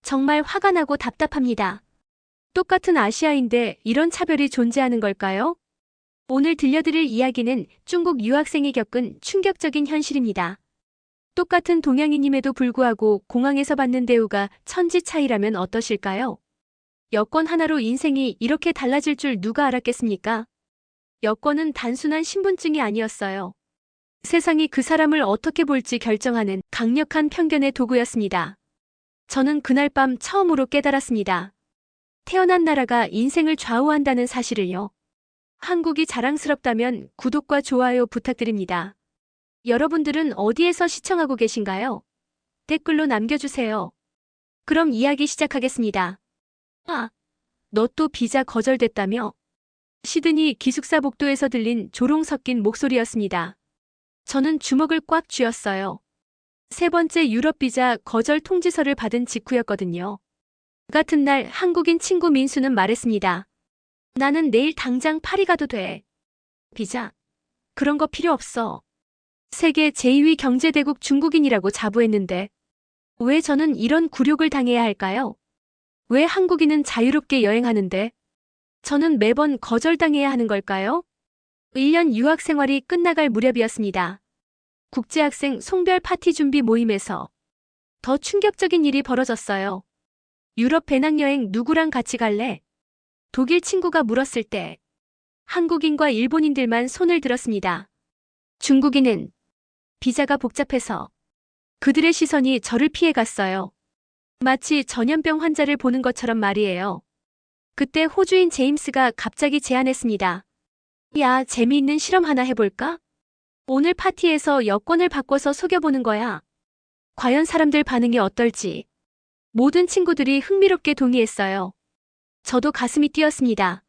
정말 화가 나고 답답합니다. 똑같은 아시아인데 이런 차별이 존재하는 걸까요? 오늘 들려드릴 이야기는 중국 유학생이 겪은 충격적인 현실입니다. 똑같은 동양인임에도 불구하고 공항에서 받는 대우가 천지 차이라면 어떠실까요? 여권 하나로 인생이 이렇게 달라질 줄 누가 알았겠습니까? 여권은 단순한 신분증이 아니었어요. 세상이 그 사람을 어떻게 볼지 결정하는 강력한 편견의 도구였습니다. 저는 그날 밤 처음으로 깨달았습니다. 태어난 나라가 인생을 좌우한다는 사실을요. 한국이 자랑스럽다면 구독과 좋아요 부탁드립니다. 여러분들은 어디에서 시청하고 계신가요? 댓글로 남겨주세요. 그럼 이야기 시작하겠습니다. 아, 너 또 비자 거절됐다며? 시드니 기숙사 복도에서 들린 조롱 섞인 목소리였습니다. 저는 주먹을 꽉 쥐었어요. 세 번째 유럽 비자 거절 통지서를 받은 직후였거든요. 같은 날 한국인 친구 민수는 말했습니다. 나는 내일 당장 파리 가도 돼. 비자? 그런 거 필요 없어. 세계 제2위 경제대국 중국인이라고 자부했는데 왜 저는 이런 굴욕을 당해야 할까요? 왜 한국인은 자유롭게 여행하는데 저는 매번 거절당해야 하는 걸까요? 1년 유학 생활이 끝나갈 무렵이었습니다. 국제학생 송별 파티 준비 모임에서 더 충격적인 일이 벌어졌어요. 유럽 배낭여행 누구랑 같이 갈래? 독일 친구가 물었을 때 한국인과 일본인들만 손을 들었습니다. 중국인은 비자가 복잡해서 그들의 시선이 저를 피해갔어요. 마치 전염병 환자를 보는 것처럼 말이에요. 그때 호주인 제임스가 갑자기 제안했습니다. 야, 재미있는 실험 하나 해볼까? 오늘 파티에서 여권을 바꿔서 속여보는 거야. 과연 사람들 반응이 어떨지. 모든 친구들이 흥미롭게 동의했어요. 저도 가슴이 뛰었습니다.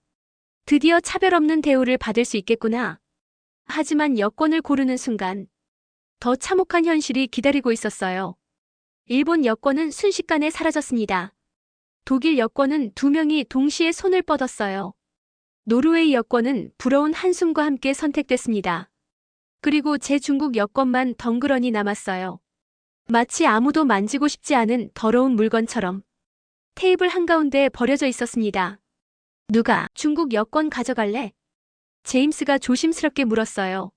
드디어 차별 없는 대우를 받을 수 있겠구나. 하지만 여권을 고르는 순간 더 참혹한 현실이 기다리고 있었어요. 일본 여권은 순식간에 사라졌습니다. 독일 여권은 2명이 동시에 손을 뻗었어요. 노르웨이 여권은 부러운 한숨과 함께 선택됐습니다. 그리고 제 중국 여권만 덩그러니 남았어요. 마치 아무도 만지고 싶지 않은 더러운 물건처럼 테이블 한가운데 버려져 있었습니다. 누가 중국 여권 가져갈래? 제임스가 조심스럽게 물었어요.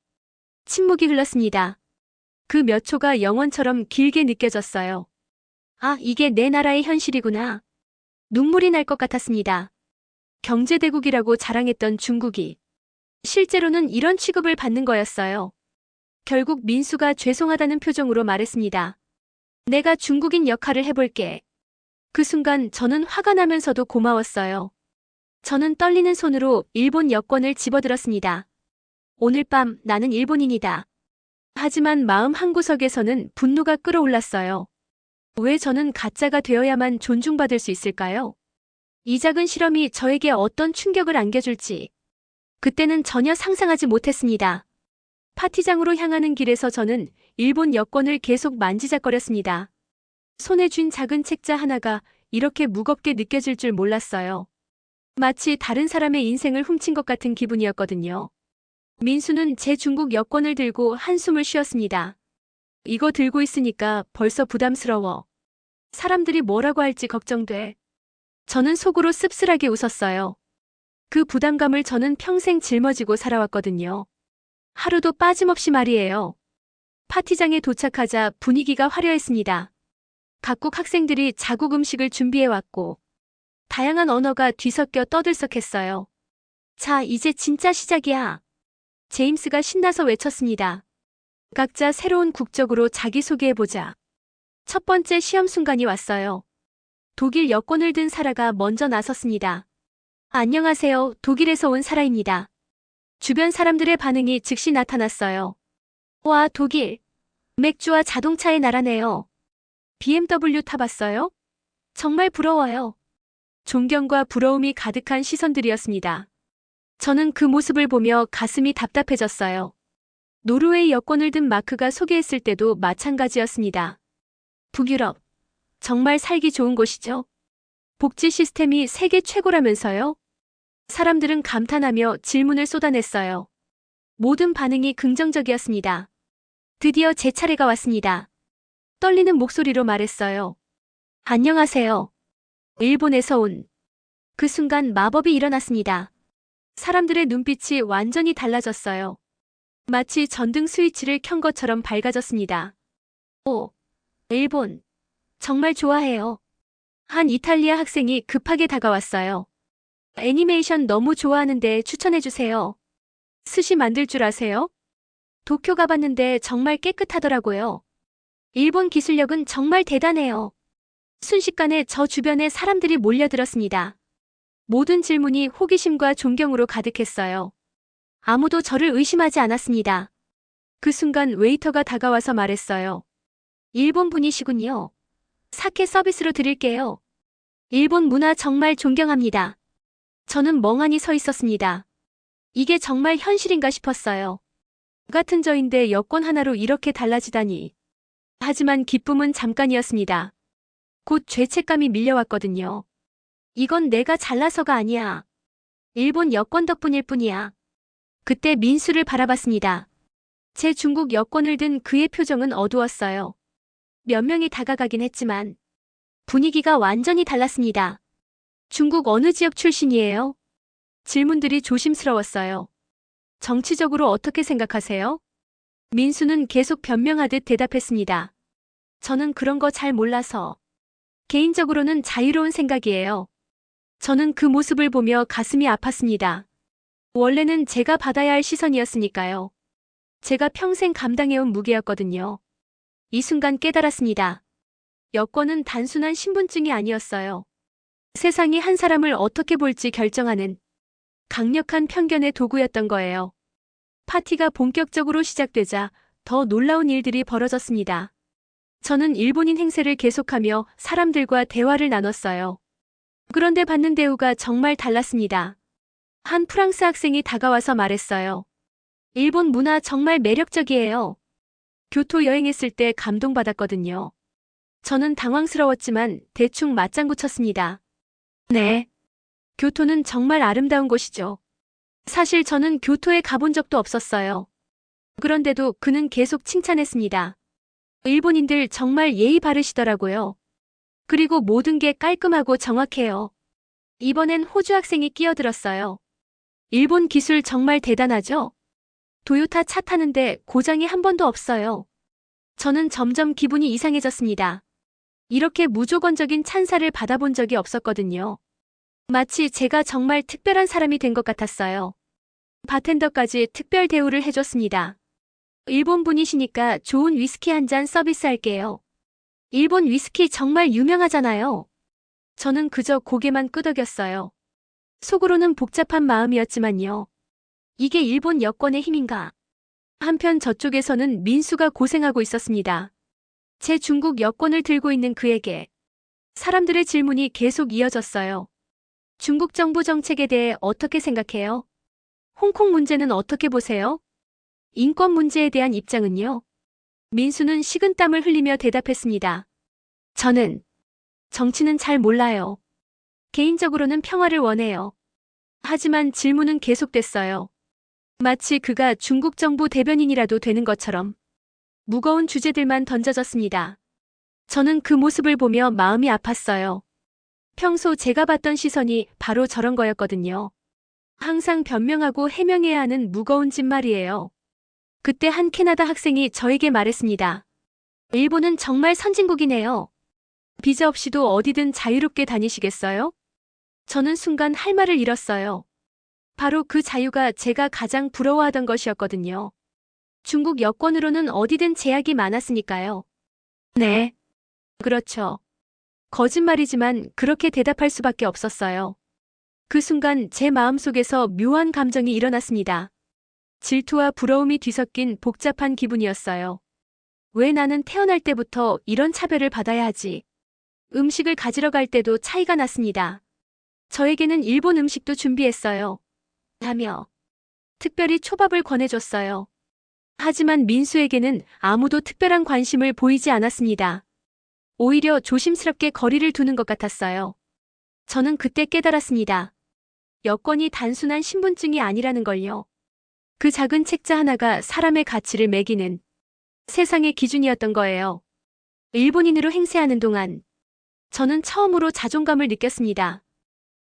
침묵이 흘렀습니다. 그 몇 초가 영원처럼 길게 느껴졌어요. 아, 이게 내 나라의 현실이구나. 눈물이 날 것 같았습니다. 경제대국이라고 자랑했던 중국이 실제로는 이런 취급을 받는 거였어요. 결국 민수가 죄송하다는 표정으로 말했습니다. 내가 중국인 역할을 해볼게. 그 순간 저는 화가 나면서도 고마웠어요. 저는 떨리는 손으로 일본 여권을 집어들었습니다. 오늘 밤 나는 일본인이다. 하지만 마음 한구석에서는 분노가 끓어올랐어요. 왜 저는 가짜가 되어야만 존중받을 수 있을까요? 이 작은 실험이 저에게 어떤 충격을 안겨줄지 그때는 전혀 상상하지 못했습니다. 파티장으로 향하는 길에서 저는 일본 여권을 계속 만지작거렸습니다. 손에 쥔 작은 책자 하나가 이렇게 무겁게 느껴질 줄 몰랐어요. 마치 다른 사람의 인생을 훔친 것 같은 기분이었거든요. 민수는 제 중국 여권을 들고 한숨을 쉬었습니다. 이거 들고 있으니까 벌써 부담스러워. 사람들이 뭐라고 할지 걱정돼. 저는 속으로 씁쓸하게 웃었어요. 그 부담감을 저는 평생 짊어지고 살아왔거든요. 하루도 빠짐없이 말이에요. 파티장에 도착하자 분위기가 화려했습니다. 각국 학생들이 자국 음식을 준비해왔고 다양한 언어가 뒤섞여 떠들썩했어요. 자, 이제 진짜 시작이야. 제임스가 신나서 외쳤습니다. 각자 새로운 국적으로 자기소개해보자. 첫 번째 시험 순간이 왔어요. 독일 여권을 든 사라가 먼저 나섰습니다. 안녕하세요. 독일에서 온 사라입니다. 주변 사람들의 반응이 즉시 나타났어요. 와, 독일. 맥주와 자동차의 나라네요. BMW 타봤어요? 정말 부러워요. 존경과 부러움이 가득한 시선들이었습니다. 저는 그 모습을 보며 가슴이 답답해졌어요. 노르웨이 여권을 든 마크가 소개했을 때도 마찬가지였습니다. 북유럽. 정말 살기 좋은 곳이죠? 복지 시스템이 세계 최고라면서요? 사람들은 감탄하며 질문을 쏟아냈어요. 모든 반응이 긍정적이었습니다. 드디어 제 차례가 왔습니다. 떨리는 목소리로 말했어요. 안녕하세요. 일본에서 온. 그 순간 마법이 일어났습니다. 사람들의 눈빛이 완전히 달라졌어요. 마치 전등 스위치를 켠 것처럼 밝아졌습니다. 오, 일본. 정말 좋아해요. 한 이탈리아 학생이 급하게 다가왔어요. 애니메이션 너무 좋아하는데 추천해주세요. 스시 만들 줄 아세요? 도쿄 가봤는데 정말 깨끗하더라고요. 일본 기술력은 정말 대단해요. 순식간에 저 주변에 사람들이 몰려들었습니다. 모든 질문이 호기심과 존경으로 가득했어요. 아무도 저를 의심하지 않았습니다. 그 순간 웨이터가 다가와서 말했어요. 일본 분이시군요. 사케 서비스로 드릴게요. 일본 문화 정말 존경합니다. 저는 멍하니 서 있었습니다. 이게 정말 현실인가 싶었어요. 같은 저인데 여권 하나로 이렇게 달라지다니. 하지만 기쁨은 잠깐이었습니다. 곧 죄책감이 밀려왔거든요. 이건 내가 잘나서가 아니야. 일본 여권 덕분일 뿐이야. 그때 민수를 바라봤습니다. 제 중국 여권을 든 그의 표정은 어두웠어요. 몇 명이 다가가긴 했지만 분위기가 완전히 달랐습니다. 중국 어느 지역 출신이에요? 질문들이 조심스러웠어요. 정치적으로 어떻게 생각하세요? 민수는 계속 변명하듯 대답했습니다. 저는 그런 거 잘 몰라서. 개인적으로는 자유로운 생각이에요. 저는 그 모습을 보며 가슴이 아팠습니다. 원래는 제가 받아야 할 시선이었으니까요. 제가 평생 감당해온 무게였거든요. 이 순간 깨달았습니다. 여권은 단순한 신분증이 아니었어요. 세상이 한 사람을 어떻게 볼지 결정하는 강력한 편견의 도구였던 거예요. 파티가 본격적으로 시작되자 더 놀라운 일들이 벌어졌습니다. 저는 일본인 행세를 계속하며 사람들과 대화를 나눴어요. 그런데 받는 대우가 정말 달랐습니다. 한 프랑스 학생이 다가와서 말했어요. 일본 문화 정말 매력적이에요. 교토 여행했을 때 감동받았거든요. 저는 당황스러웠지만 대충 맞장구 쳤습니다. 네. 교토는 정말 아름다운 곳이죠. 사실 저는 교토에 가본 적도 없었어요. 그런데도 그는 계속 칭찬했습니다. 일본인들 정말 예의 바르시더라고요. 그리고 모든 게 깔끔하고 정확해요. 이번엔 호주 학생이 끼어들었어요. 일본 기술 정말 대단하죠? 도요타 차 타는데 고장이 한 번도 없어요. 저는 점점 기분이 이상해졌습니다. 이렇게 무조건적인 찬사를 받아본 적이 없었거든요. 마치 제가 정말 특별한 사람이 된 것 같았어요. 바텐더까지 특별 대우를 해줬습니다. 일본 분이시니까 좋은 위스키 한 잔 서비스할게요. 일본 위스키 정말 유명하잖아요. 저는 그저 고개만 끄덕였어요. 속으로는 복잡한 마음이었지만요. 이게 일본 여권의 힘인가? 한편 저쪽에서는 민수가 고생하고 있었습니다. 제 중국 여권을 들고 있는 그에게 사람들의 질문이 계속 이어졌어요. 중국 정부 정책에 대해 어떻게 생각해요? 홍콩 문제는 어떻게 보세요? 인권 문제에 대한 입장은요? 민수는 식은땀을 흘리며 대답했습니다. 저는 정치는 잘 몰라요. 개인적으로는 평화를 원해요. 하지만 질문은 계속됐어요. 마치 그가 중국 정부 대변인이라도 되는 것처럼 무거운 주제들만 던져졌습니다. 저는 그 모습을 보며 마음이 아팠어요. 평소 제가 봤던 시선이 바로 저런 거였거든요. 항상 변명하고 해명해야 하는 무거운 짐 말이에요. 그때 한 캐나다 학생이 저에게 말했습니다. 일본은 정말 선진국이네요. 비자 없이도 어디든 자유롭게 다니시겠어요? 저는 순간 할 말을 잃었어요. 바로 그 자유가 제가 가장 부러워하던 것이었거든요. 중국 여권으로는 어디든 제약이 많았으니까요. 네. 그렇죠. 거짓말이지만 그렇게 대답할 수밖에 없었어요. 그 순간 제 마음속에서 묘한 감정이 일어났습니다. 질투와 부러움이 뒤섞인 복잡한 기분이었어요. 왜 나는 태어날 때부터 이런 차별을 받아야 하지? 음식을 가지러 갈 때도 차이가 났습니다. 저에게는 일본 음식도 준비했어요. 하며 특별히 초밥을 권해줬어요. 하지만 민수에게는 아무도 특별한 관심을 보이지 않았습니다. 오히려 조심스럽게 거리를 두는 것 같았어요. 저는 그때 깨달았습니다. 여권이 단순한 신분증이 아니라는 걸요. 그 작은 책자 하나가 사람의 가치를 매기는 세상의 기준이었던 거예요. 일본인으로 행세하는 동안 저는 처음으로 자존감을 느꼈습니다.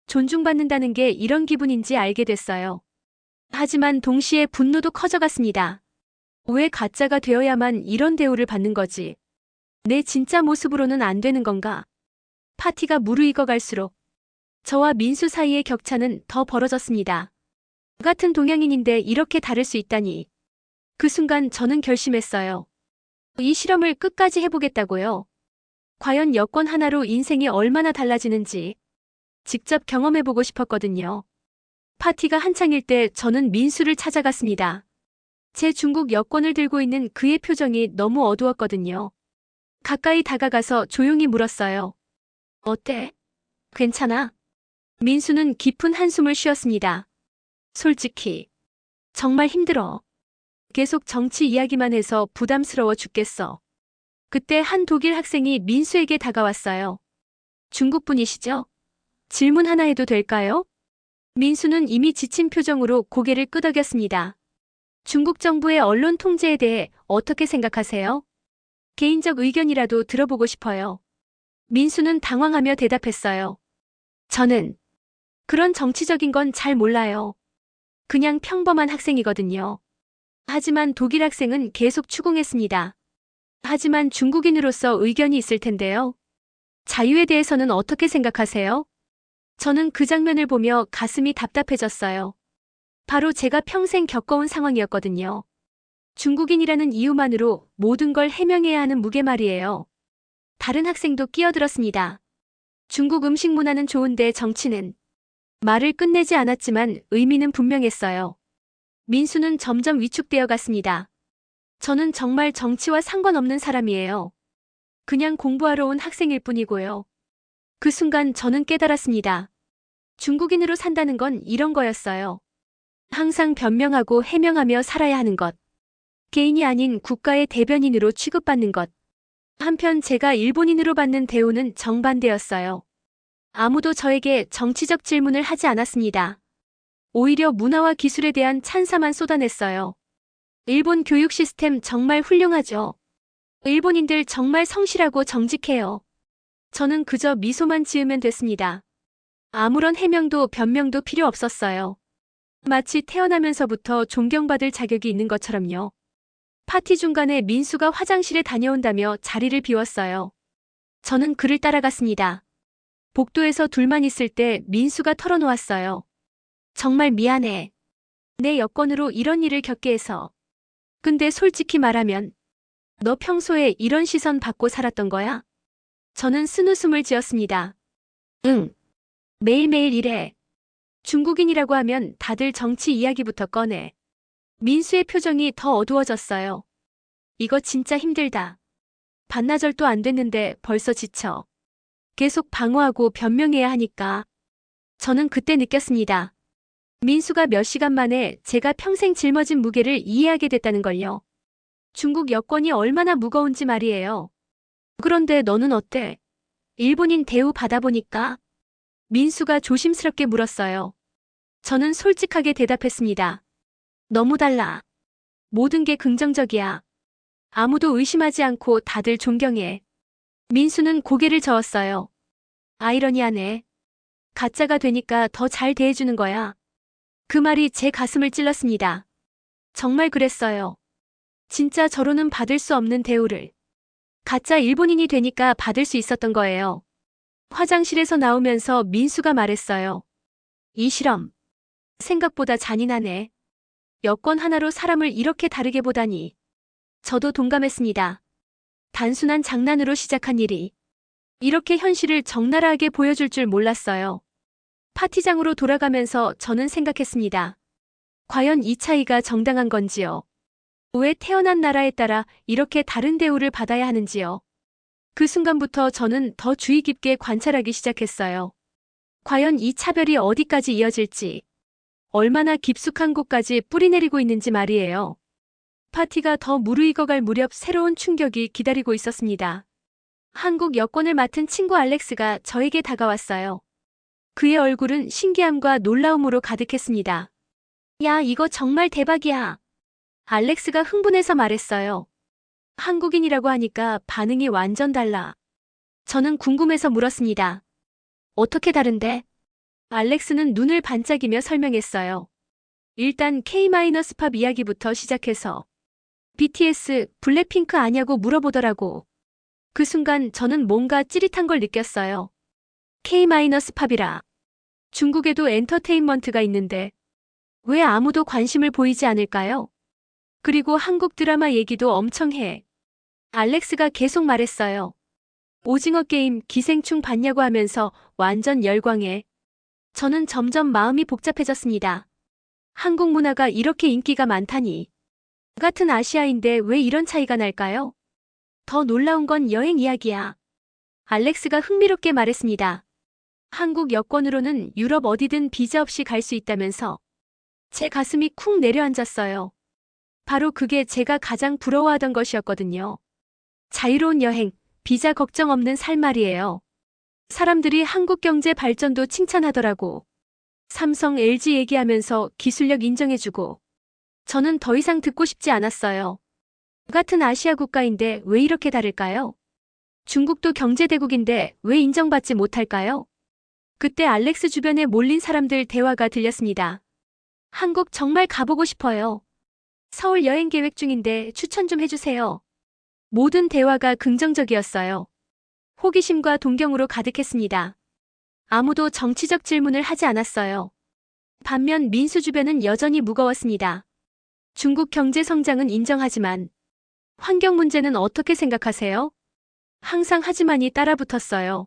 존중받는다는 게 이런 기분인지 알게 됐어요. 하지만 동시에 분노도 커져갔습니다. 왜 가짜가 되어야만 이런 대우를 받는 거지? 내 진짜 모습으로는 안 되는 건가? 파티가 무르익어 갈수록 저와 민수 사이의 격차는 더 벌어졌습니다. 같은 동양인인데 이렇게 다를 수 있다니. 그 순간 저는 결심했어요. 이 실험을 끝까지 해보겠다고요. 과연 여권 하나로 인생이 얼마나 달라지는지 직접 경험해보고 싶었거든요. 파티가 한창일 때 저는 민수를 찾아갔습니다. 제 중국 여권을 들고 있는 그의 표정이 너무 어두웠거든요. 가까이 다가가서 조용히 물었어요. 어때? 괜찮아? 민수는 깊은 한숨을 쉬었습니다. 솔직히 정말 힘들어. 계속 정치 이야기만 해서 부담스러워 죽겠어. 그때 한 독일 학생이 민수에게 다가왔어요. 중국 분이시죠? 질문 하나 해도 될까요? 민수는 이미 지친 표정으로 고개를 끄덕였습니다. 중국 정부의 언론 통제에 대해 어떻게 생각하세요? 개인적 의견이라도 들어보고 싶어요. 민수는 당황하며 대답했어요. 저는 그런 정치적인 건 잘 몰라요. 그냥 평범한 학생이거든요. 하지만 독일 학생은 계속 추궁했습니다. 하지만 중국인으로서 의견이 있을 텐데요. 자유에 대해서는 어떻게 생각하세요? 저는 그 장면을 보며 가슴이 답답해졌어요. 바로 제가 평생 겪어온 상황이었거든요. 중국인이라는 이유만으로 모든 걸 해명해야 하는 무게 말이에요. 다른 학생도 끼어들었습니다. 중국 음식 문화는 좋은데 정치는. 말을 끝내지 않았지만 의미는 분명했어요. 민수는 점점 위축되어 갔습니다. 저는 정말 정치와 상관없는 사람이에요. 그냥 공부하러 온 학생일 뿐이고요. 그 순간 저는 깨달았습니다. 중국인으로 산다는 건 이런 거였어요. 항상 변명하고 해명하며 살아야 하는 것. 개인이 아닌 국가의 대변인으로 취급받는 것. 한편 제가 일본인으로 받는 대우는 정반대였어요. 아무도 저에게 정치적 질문을 하지 않았습니다. 오히려 문화와 기술에 대한 찬사만 쏟아냈어요. 일본 교육 시스템 정말 훌륭하죠. 일본인들 정말 성실하고 정직해요. 저는 그저 미소만 지으면 됐습니다. 아무런 해명도 변명도 필요 없었어요. 마치 태어나면서부터 존경받을 자격이 있는 것처럼요. 파티 중간에 민수가 화장실에 다녀온다며 자리를 비웠어요. 저는 그를 따라갔습니다. 복도에서 둘만 있을 때 민수가 털어놓았어요. 정말 미안해. 내 여권으로 이런 일을 겪게 해서. 근데 솔직히 말하면 너 평소에 이런 시선 받고 살았던 거야? 저는 쓴웃음을 지었습니다. 응. 매일매일 이래. 중국인이라고 하면 다들 정치 이야기부터 꺼내. 민수의 표정이 더 어두워졌어요. 이거 진짜 힘들다. 반나절도 안 됐는데 벌써 지쳐. 계속 방어하고 변명해야 하니까. 저는 그때 느꼈습니다. 민수가 몇 시간 만에 제가 평생 짊어진 무게를 이해하게 됐다는 걸요. 중국 여권이 얼마나 무거운지 말이에요. 그런데 너는 어때? 일본인 대우 받아보니까? 민수가 조심스럽게 물었어요. 저는 솔직하게 대답했습니다. 너무 달라. 모든 게 긍정적이야. 아무도 의심하지 않고 다들 존경해. 민수는 고개를 저었어요. 아이러니하네. 가짜가 되니까 더 잘 대해주는 거야. 그 말이 제 가슴을 찔렀습니다. 정말 그랬어요. 진짜 저로는 받을 수 없는 대우를 가짜 일본인이 되니까 받을 수 있었던 거예요. 화장실에서 나오면서 민수가 말했어요. 이 실험 생각보다 잔인하네. 여권 하나로 사람을 이렇게 다르게 보다니. 저도 동감했습니다. 단순한 장난으로 시작한 일이 이렇게 현실을 적나라하게 보여줄 줄 몰랐어요. 파티장으로 돌아가면서 저는 생각했습니다. 과연 이 차이가 정당한 건지요? 왜 태어난 나라에 따라 이렇게 다른 대우를 받아야 하는지요? 그 순간부터 저는 더 주의 깊게 관찰하기 시작했어요. 과연 이 차별이 어디까지 이어질지, 얼마나 깊숙한 곳까지 뿌리내리고 있는지 말이에요. 파티가 더 무르익어갈 무렵 새로운 충격이 기다리고 있었습니다. 한국 여권을 맡은 친구 알렉스가 저에게 다가왔어요. 그의 얼굴은 신기함과 놀라움으로 가득했습니다. 야, 이거 정말 대박이야. 알렉스가 흥분해서 말했어요. 한국인이라고 하니까 반응이 완전 달라. 저는 궁금해서 물었습니다. 어떻게 다른데? 알렉스는 눈을 반짝이며 설명했어요. 일단 K-팝 이야기부터 시작해서 BTS, 블랙핑크 아냐고 물어보더라고. 그 순간 저는 뭔가 찌릿한 걸 느꼈어요. K-팝이라. 중국에도 엔터테인먼트가 있는데 왜 아무도 관심을 보이지 않을까요? 그리고 한국 드라마 얘기도 엄청 해. 알렉스가 계속 말했어요. 오징어 게임 기생충 봤냐고 하면서 완전 열광해. 저는 점점 마음이 복잡해졌습니다. 한국 문화가 이렇게 인기가 많다니. 같은 아시아인데 왜 이런 차이가 날까요? 더 놀라운 건 여행 이야기야. 알렉스가 흥미롭게 말했습니다. 한국 여권으로는 유럽 어디든 비자 없이 갈 수 있다면서. 제 가슴이 쿵 내려앉았어요. 바로 그게 제가 가장 부러워하던 것이었거든요. 자유로운 여행, 비자 걱정 없는 삶 말이에요. 사람들이 한국 경제 발전도 칭찬하더라고. 삼성, LG 얘기하면서 기술력 인정해주고. 저는 더 이상 듣고 싶지 않았어요. 같은 아시아 국가인데 왜 이렇게 다를까요? 중국도 경제대국인데 왜 인정받지 못할까요? 그때 알렉스 주변에 몰린 사람들 대화가 들렸습니다. 한국 정말 가보고 싶어요. 서울 여행 계획 중인데 추천 좀 해주세요. 모든 대화가 긍정적이었어요. 호기심과 동경으로 가득했습니다. 아무도 정치적 질문을 하지 않았어요. 반면 민수 주변은 여전히 무거웠습니다. 중국 경제 성장은 인정하지만 환경 문제는 어떻게 생각하세요? 항상 하지만이 따라붙었어요.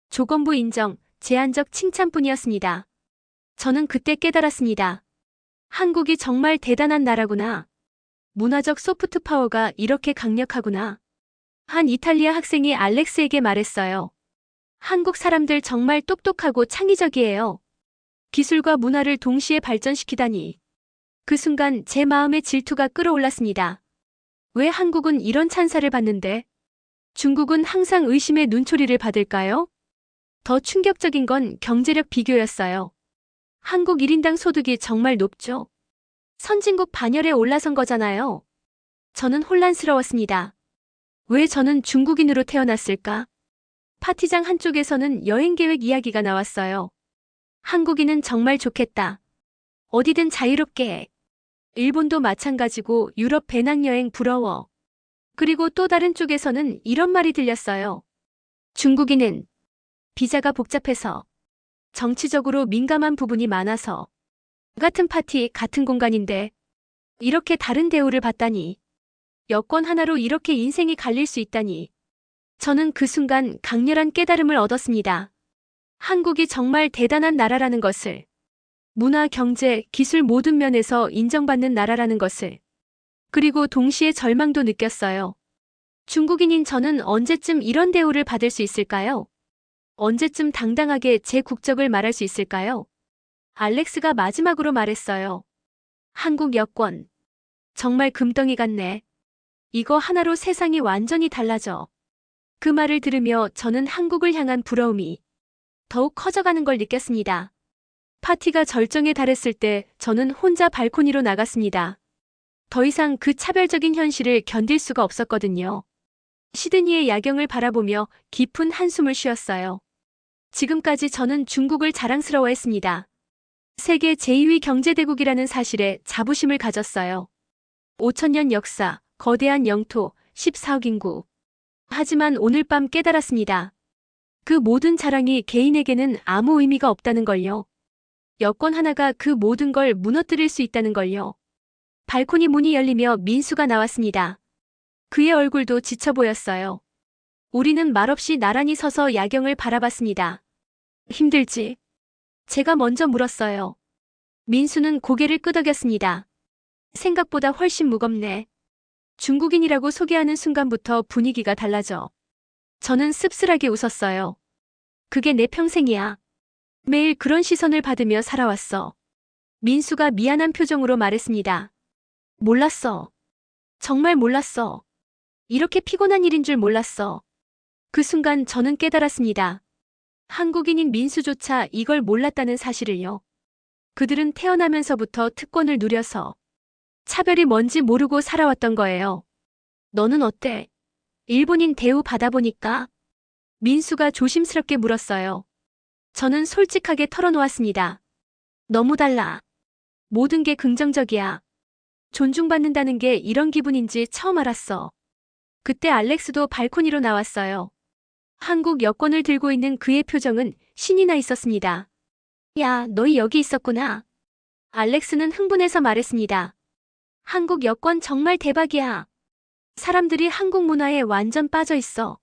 조건부 인정, 제한적 칭찬뿐이었습니다. 저는 그때 깨달았습니다. 한국이 정말 대단한 나라구나. 문화적 소프트 파워가 이렇게 강력하구나. 한 이탈리아 학생이 알렉스에게 말했어요. 한국 사람들 정말 똑똑하고 창의적이에요. 기술과 문화를 동시에 발전시키다니. 그 순간 제 마음의 질투가 끌어올랐습니다. 왜 한국은 이런 찬사를 받는데 중국은 항상 의심의 눈초리를 받을까요? 더 충격적인 건 경제력 비교였어요. 한국 1인당 소득이 정말 높죠. 선진국 반열에 올라선 거잖아요. 저는 혼란스러웠습니다. 왜 저는 중국인으로 태어났을까? 파티장 한쪽에서는 여행 계획 이야기가 나왔어요. 한국인은 정말 좋겠다. 어디든 자유롭게 해. 일본도 마찬가지고 유럽 배낭여행 부러워. 그리고 또 다른 쪽에서는 이런 말이 들렸어요. 중국인은 비자가 복잡해서 정치적으로 민감한 부분이 많아서 같은 파티, 같은 공간인데 이렇게 다른 대우를 받다니. 여권 하나로 이렇게 인생이 갈릴 수 있다니. 저는 그 순간 강렬한 깨달음을 얻었습니다. 한국이 정말 대단한 나라라는 것을. 문화, 경제, 기술 모든 면에서 인정받는 나라라는 것을. 그리고 동시에 절망도 느꼈어요. 중국인인 저는 언제쯤 이런 대우를 받을 수 있을까요? 언제쯤 당당하게 제 국적을 말할 수 있을까요? 알렉스가 마지막으로 말했어요. 한국 여권. 정말 금덩이 같네. 이거 하나로 세상이 완전히 달라져. 그 말을 들으며 저는 한국을 향한 부러움이 더욱 커져가는 걸 느꼈습니다. 파티가 절정에 달했을 때 저는 혼자 발코니로 나갔습니다. 더 이상 그 차별적인 현실을 견딜 수가 없었거든요. 시드니의 야경을 바라보며 깊은 한숨을 쉬었어요. 지금까지 저는 중국을 자랑스러워했습니다. 세계 제2위 경제대국이라는 사실에 자부심을 가졌어요. 5천년 역사, 거대한 영토, 14억 인구. 하지만 오늘 밤 깨달았습니다. 그 모든 자랑이 개인에게는 아무 의미가 없다는 걸요. 여권 하나가 그 모든 걸 무너뜨릴 수 있다는 걸요. 발코니 문이 열리며 민수가 나왔습니다. 그의 얼굴도 지쳐 보였어요. 우리는 말없이 나란히 서서 야경을 바라봤습니다. 힘들지? 제가 먼저 물었어요. 민수는 고개를 끄덕였습니다. 생각보다 훨씬 무겁네. 중국인이라고 소개하는 순간부터 분위기가 달라져. 저는 씁쓸하게 웃었어요. 그게 내 평생이야. 매일 그런 시선을 받으며 살아왔어. 민수가 미안한 표정으로 말했습니다. 몰랐어. 정말 몰랐어. 이렇게 피곤한 일인 줄 몰랐어. 그 순간 저는 깨달았습니다. 한국인인 민수조차 이걸 몰랐다는 사실을요. 그들은 태어나면서부터 특권을 누려서 차별이 뭔지 모르고 살아왔던 거예요. 너는 어때? 일본인 대우 받아보니까? 민수가 조심스럽게 물었어요. 저는 솔직하게 털어놓았습니다. 너무 달라. 모든 게 긍정적이야. 존중받는다는 게 이런 기분인지 처음 알았어. 그때 알렉스도 발코니로 나왔어요. 한국 여권을 들고 있는 그의 표정은 신이 나 있었습니다. 야, 너희 여기 있었구나. 알렉스는 흥분해서 말했습니다. 한국 여권 정말 대박이야. 사람들이 한국 문화에 완전 빠져 있어.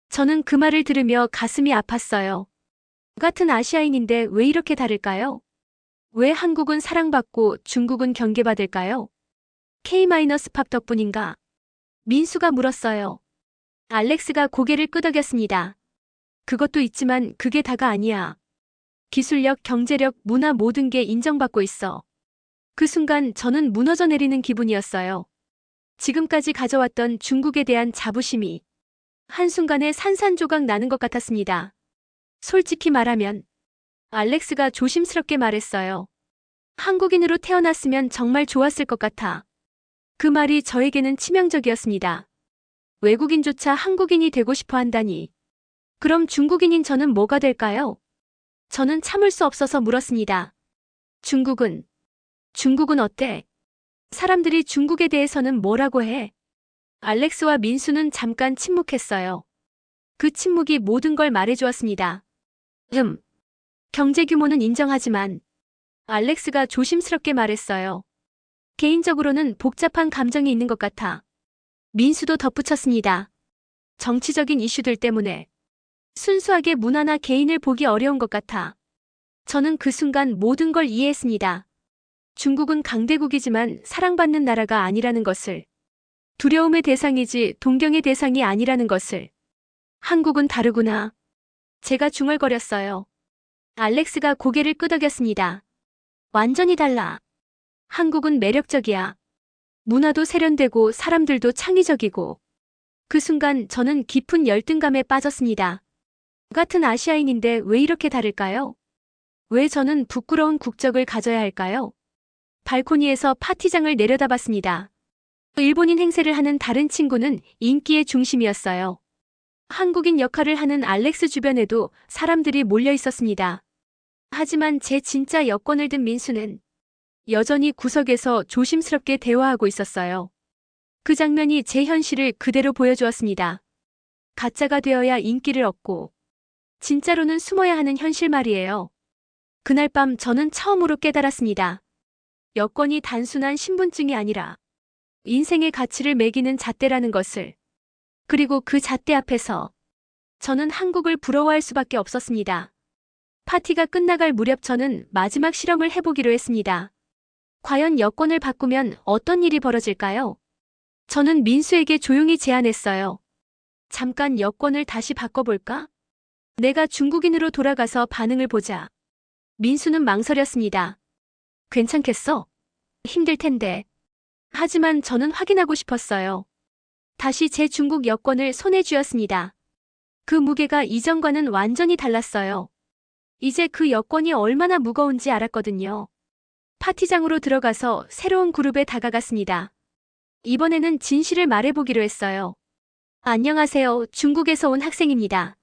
저는 그 말을 들으며 가슴이 아팠어요. 같은 아시아인인데 왜 이렇게 다를까요? 왜 한국은 사랑받고 중국은 경계받을까요? K-팝 덕분인가? 민수가 물었어요. 알렉스가 고개를 끄덕였습니다. 그것도 있지만 그게 다가 아니야. 기술력, 경제력, 문화 모든 게 인정받고 있어. 그 순간 저는 무너져 내리는 기분이었어요. 지금까지 가져왔던 중국에 대한 자부심이 한순간에 산산조각 나는 것 같았습니다. 솔직히 말하면 알렉스가 조심스럽게 말했어요. 한국인으로 태어났으면 정말 좋았을 것 같아. 그 말이 저에게는 치명적이었습니다. 외국인조차 한국인이 되고 싶어 한다니. 그럼 중국인인 저는 뭐가 될까요? 저는 참을 수 없어서 물었습니다. 중국은 어때? 사람들이 중국에 대해서는 뭐라고 해? 알렉스와 민수는 잠깐 침묵했어요. 그 침묵이 모든 걸 말해주었습니다. 경제 규모는 인정하지만 알렉스가 조심스럽게 말했어요. 개인적으로는 복잡한 감정이 있는 것 같아. 민수도 덧붙였습니다. 정치적인 이슈들 때문에 순수하게 문화나 개인을 보기 어려운 것 같아. 저는 그 순간 모든 걸 이해했습니다. 중국은 강대국이지만 사랑받는 나라가 아니라는 것을, 두려움의 대상이지 동경의 대상이 아니라는 것을. 한국은 다르구나. 제가 중얼거렸어요. 알렉스가 고개를 끄덕였습니다. 완전히 달라. 한국은 매력적이야. 문화도 세련되고 사람들도 창의적이고. 그 순간 저는 깊은 열등감에 빠졌습니다. 같은 아시아인인데 왜 이렇게 다를까요? 왜 저는 부끄러운 국적을 가져야 할까요? 발코니에서 파티장을 내려다봤습니다. 일본인 행세를 하는 다른 친구는 인기의 중심이었어요. 한국인 역할을 하는 알렉스 주변에도 사람들이 몰려 있었습니다. 하지만 제 진짜 여권을 든 민수는 여전히 구석에서 조심스럽게 대화하고 있었어요. 그 장면이 제 현실을 그대로 보여주었습니다. 가짜가 되어야 인기를 얻고 진짜로는 숨어야 하는 현실 말이에요. 그날 밤 저는 처음으로 깨달았습니다. 여권이 단순한 신분증이 아니라 인생의 가치를 매기는 잣대라는 것을. 그리고 그 잣대 앞에서 저는 한국을 부러워할 수밖에 없었습니다. 파티가 끝나갈 무렵 저는 마지막 실험을 해보기로 했습니다. 과연 여권을 바꾸면 어떤 일이 벌어질까요? 저는 민수에게 조용히 제안했어요. 잠깐 여권을 다시 바꿔볼까? 내가 중국인으로 돌아가서 반응을 보자. 민수는 망설였습니다. 괜찮겠어? 힘들 텐데. 하지만 저는 확인하고 싶었어요. 다시 제 중국 여권을 손에 쥐었습니다. 그 무게가 이전과는 완전히 달랐어요. 이제 그 여권이 얼마나 무거운지 알았거든요. 파티장으로 들어가서 새로운 그룹에 다가갔습니다. 이번에는 진실을 말해보기로 했어요. 안녕하세요. 중국에서 온 학생입니다.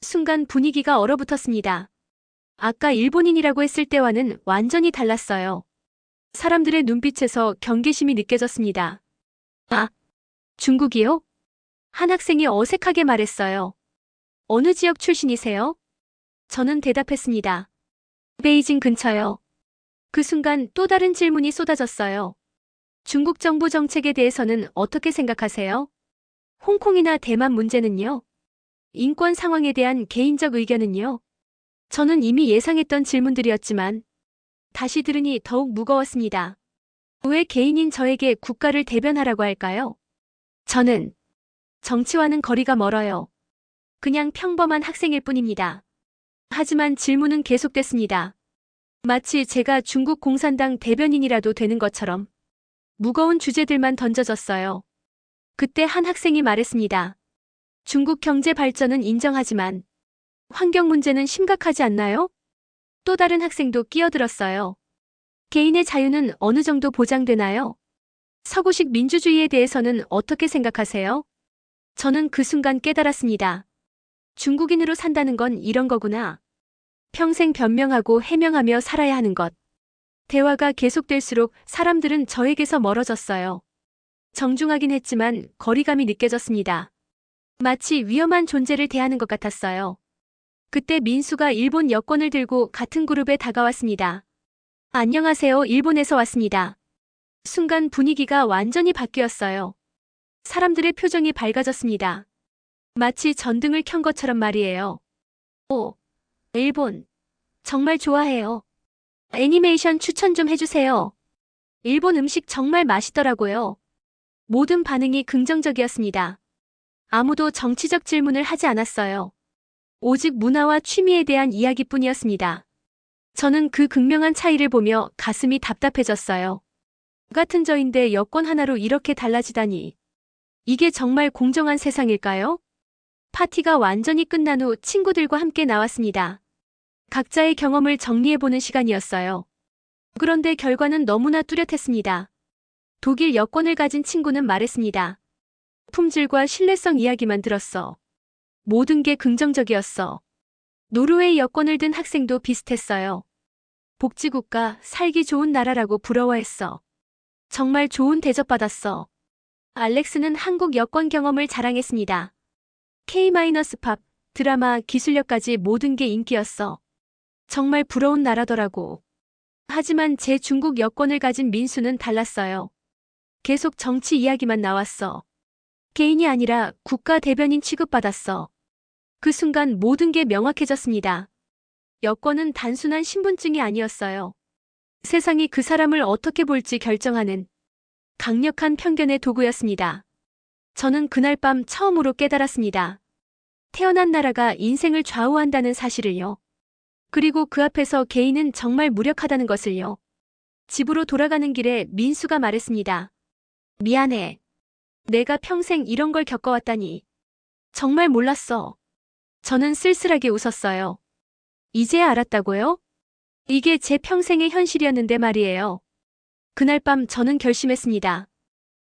순간 분위기가 얼어붙었습니다. 아까 일본인이라고 했을 때와는 완전히 달랐어요. 사람들의 눈빛에서 경계심이 느껴졌습니다. 아, 중국이요? 한 학생이 어색하게 말했어요. 어느 지역 출신이세요? 저는 대답했습니다. 베이징 근처요. 그 순간 또 다른 질문이 쏟아졌어요. 중국 정부 정책에 대해서는 어떻게 생각하세요? 홍콩이나 대만 문제는요? 인권 상황에 대한 개인적 의견은요? 저는 이미 예상했던 질문들이었지만 다시 들으니 더욱 무거웠습니다. 왜 개인인 저에게 국가를 대변하라고 할까요? 저는 정치와는 거리가 멀어요. 그냥 평범한 학생일 뿐입니다. 하지만 질문은 계속됐습니다. 마치 제가 중국 공산당 대변인이라도 되는 것처럼 무거운 주제들만 던져졌어요. 그때 한 학생이 말했습니다. 중국 경제 발전은 인정하지만 환경 문제는 심각하지 않나요? 또 다른 학생도 끼어들었어요. 개인의 자유는 어느 정도 보장되나요? 서구식 민주주의에 대해서는 어떻게 생각하세요? 저는 그 순간 깨달았습니다. 중국인으로 산다는 건 이런 거구나. 평생 변명하고 해명하며 살아야 하는 것. 대화가 계속될수록 사람들은 저에게서 멀어졌어요. 정중하긴 했지만 거리감이 느껴졌습니다. 마치 위험한 존재를 대하는 것 같았어요. 그때 민수가 일본 여권을 들고 같은 그룹에 다가왔습니다. 안녕하세요. 일본에서 왔습니다. 순간 분위기가 완전히 바뀌었어요. 사람들의 표정이 밝아졌습니다. 마치 전등을 켠 것처럼 말이에요. 오, 일본. 정말 좋아해요. 애니메이션 추천 좀 해주세요. 일본 음식 정말 맛있더라고요. 모든 반응이 긍정적이었습니다. 아무도 정치적 질문을 하지 않았어요. 오직 문화와 취미에 대한 이야기뿐이었습니다. 저는 그 극명한 차이를 보며 가슴이 답답해졌어요. 같은 저인데 여권 하나로 이렇게 달라지다니. 이게 정말 공정한 세상일까요? 파티가 완전히 끝난 후 친구들과 함께 나왔습니다. 각자의 경험을 정리해보는 시간이었어요. 그런데 결과는 너무나 뚜렷했습니다. 독일 여권을 가진 친구는 말했습니다. 품질과 신뢰성 이야기만 들었어. 모든 게 긍정적이었어. 노르웨이 여권을 든 학생도 비슷했어요. 복지국가, 살기 좋은 나라라고 부러워했어. 정말 좋은 대접받았어. 알렉스는 한국 여권 경험을 자랑했습니다. K-팝, 드라마, 기술력까지 모든 게 인기였어. 정말 부러운 나라더라고. 하지만 제 중국 여권을 가진 민수는 달랐어요. 계속 정치 이야기만 나왔어. 개인이 아니라 국가 대변인 취급받았어. 그 순간 모든 게 명확해졌습니다. 여권은 단순한 신분증이 아니었어요. 세상이 그 사람을 어떻게 볼지 결정하는 강력한 편견의 도구였습니다. 저는 그날 밤 처음으로 깨달았습니다. 태어난 나라가 인생을 좌우한다는 사실을요. 그리고 그 앞에서 개인은 정말 무력하다는 것을요. 집으로 돌아가는 길에 민수가 말했습니다. 미안해. 내가 평생 이런 걸 겪어왔다니. 정말 몰랐어. 저는 쓸쓸하게 웃었어요. 이제야 알았다고요? 이게 제 평생의 현실이었는데 말이에요. 그날 밤 저는 결심했습니다.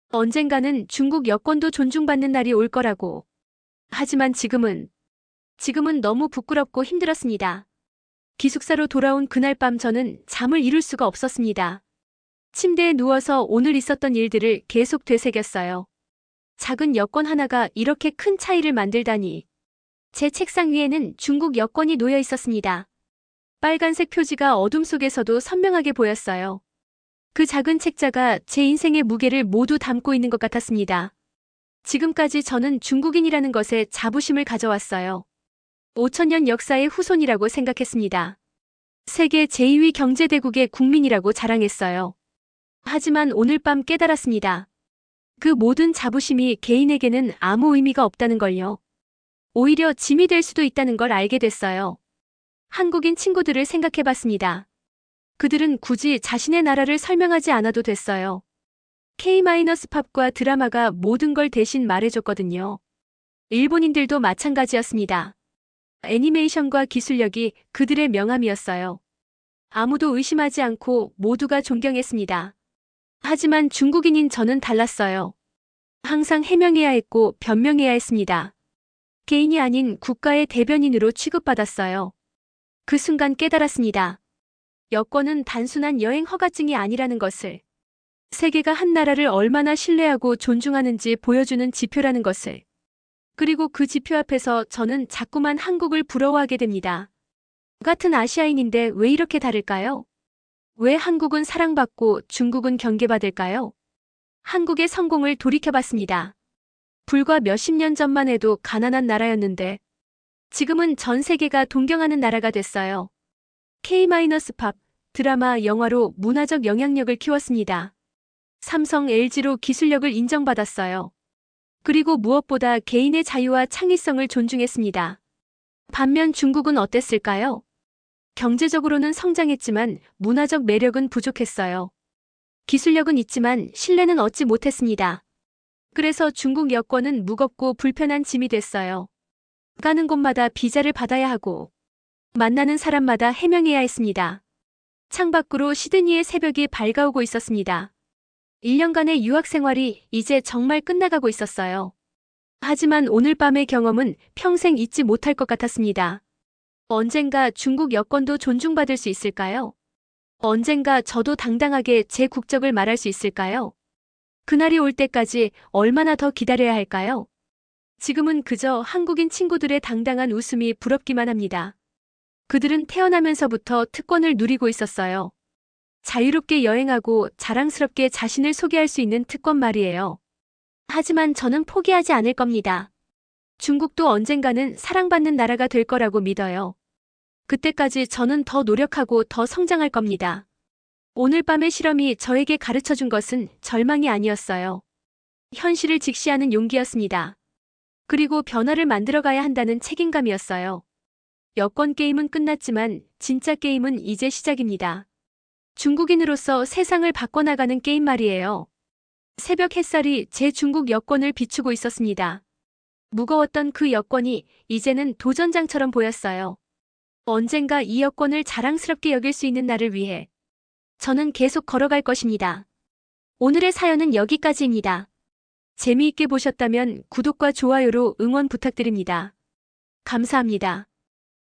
언젠가는 중국 여권도 존중받는 날이 올 거라고. 하지만 지금은 너무 부끄럽고 힘들었습니다. 기숙사로 돌아온 그날 밤 저는 잠을 이룰 수가 없었습니다. 침대에 누워서 오늘 있었던 일들을 계속 되새겼어요. 작은 여권 하나가 이렇게 큰 차이를 만들다니. 제 책상 위에는 중국 여권이 놓여 있었습니다. 빨간색 표지가 어둠 속에서도 선명하게 보였어요. 그 작은 책자가 제 인생의 무게를 모두 담고 있는 것 같았습니다. 지금까지 저는 중국인이라는 것에 자부심을 가져왔어요. 5천년 역사의 후손이라고 생각했습니다. 세계 제2위 경제대국의 국민이라고 자랑했어요. 하지만 오늘 밤 깨달았습니다. 그 모든 자부심이 개인에게는 아무 의미가 없다는 걸요. 오히려 짐이 될 수도 있다는 걸 알게 됐어요. 한국인 친구들을 생각해봤습니다. 그들은 굳이 자신의 나라를 설명하지 않아도 됐어요. K-팝과 드라마가 모든 걸 대신 말해줬거든요. 일본인들도 마찬가지였습니다. 애니메이션과 기술력이 그들의 명함이었어야 아무도 의심하지 않고 모두가 존경했습니다. 하지만 중국인인 저는 달랐어요. 항상 해명해야 했고 변명해야 했습니다. 개인이 아닌 국가의 대변인으로 취급받았어요. 그 순간 깨달았습니다. 여권은 단순한 여행 허가증이 아니라는 것을. 세계가 한 나라를 얼마나 신뢰하고 존중하는지 보여주는 지표라는 것을. 그리고 그 지표 앞에서 저는 자꾸만 한국을 부러워하게 됩니다. 같은 아시아인인데 왜 이렇게 다를까요? 왜 한국은 사랑받고 중국은 경계받을까요? 한국의 성공을 돌이켜봤습니다. 불과 몇십 년 전만 해도 가난한 나라였는데 지금은 전 세계가 동경하는 나라가 됐어요. K-팝, 드라마, 영화로 문화적 영향력을 키웠습니다. 삼성, LG로 기술력을 인정받았어요. 그리고 무엇보다 개인의 자유와 창의성을 존중했습니다. 반면 중국은 어땠을까요? 경제적으로는 성장했지만 문화적 매력은 부족했어요. 기술력은 있지만 신뢰는 얻지 못했습니다. 그래서 중국 여권은 무겁고 불편한 짐이 됐어요. 가는 곳마다 비자를 받아야 하고 만나는 사람마다 해명해야 했습니다. 창밖으로 시드니의 새벽이 밝아오고 있었습니다. 1년간의 유학 생활이 이제 정말 끝나가고 있었어요. 하지만 오늘 밤의 경험은 평생 잊지 못할 것 같았습니다. 언젠가 중국 여권도 존중받을 수 있을까요? 언젠가 저도 당당하게 제 국적을 말할 수 있을까요? 그날이 올 때까지 얼마나 더 기다려야 할까요? 지금은 그저 한국인 친구들의 당당한 웃음이 부럽기만 합니다. 그들은 태어나면서부터 특권을 누리고 있었어요. 자유롭게 여행하고 자랑스럽게 자신을 소개할 수 있는 특권 말이에요. 하지만 저는 포기하지 않을 겁니다. 중국도 언젠가는 사랑받는 나라가 될 거라고 믿어요. 그때까지 저는 더 노력하고 더 성장할 겁니다. 오늘 밤의 실험이 저에게 가르쳐 준 것은 절망이 아니었어요. 현실을 직시하는 용기였습니다. 그리고 변화를 만들어가야 한다는 책임감이었어요. 여권 게임은 끝났지만 진짜 게임은 이제 시작입니다. 중국인으로서 세상을 바꿔나가는 게임 말이에요. 새벽 햇살이 제 중국 여권을 비추고 있었습니다. 무거웠던 그 여권이 이제는 도전장처럼 보였어요. 언젠가 이 여권을 자랑스럽게 여길 수 있는 날을 위해 저는 계속 걸어갈 것입니다. 오늘의 사연은 여기까지입니다. 재미있게 보셨다면 구독과 좋아요로 응원 부탁드립니다. 감사합니다.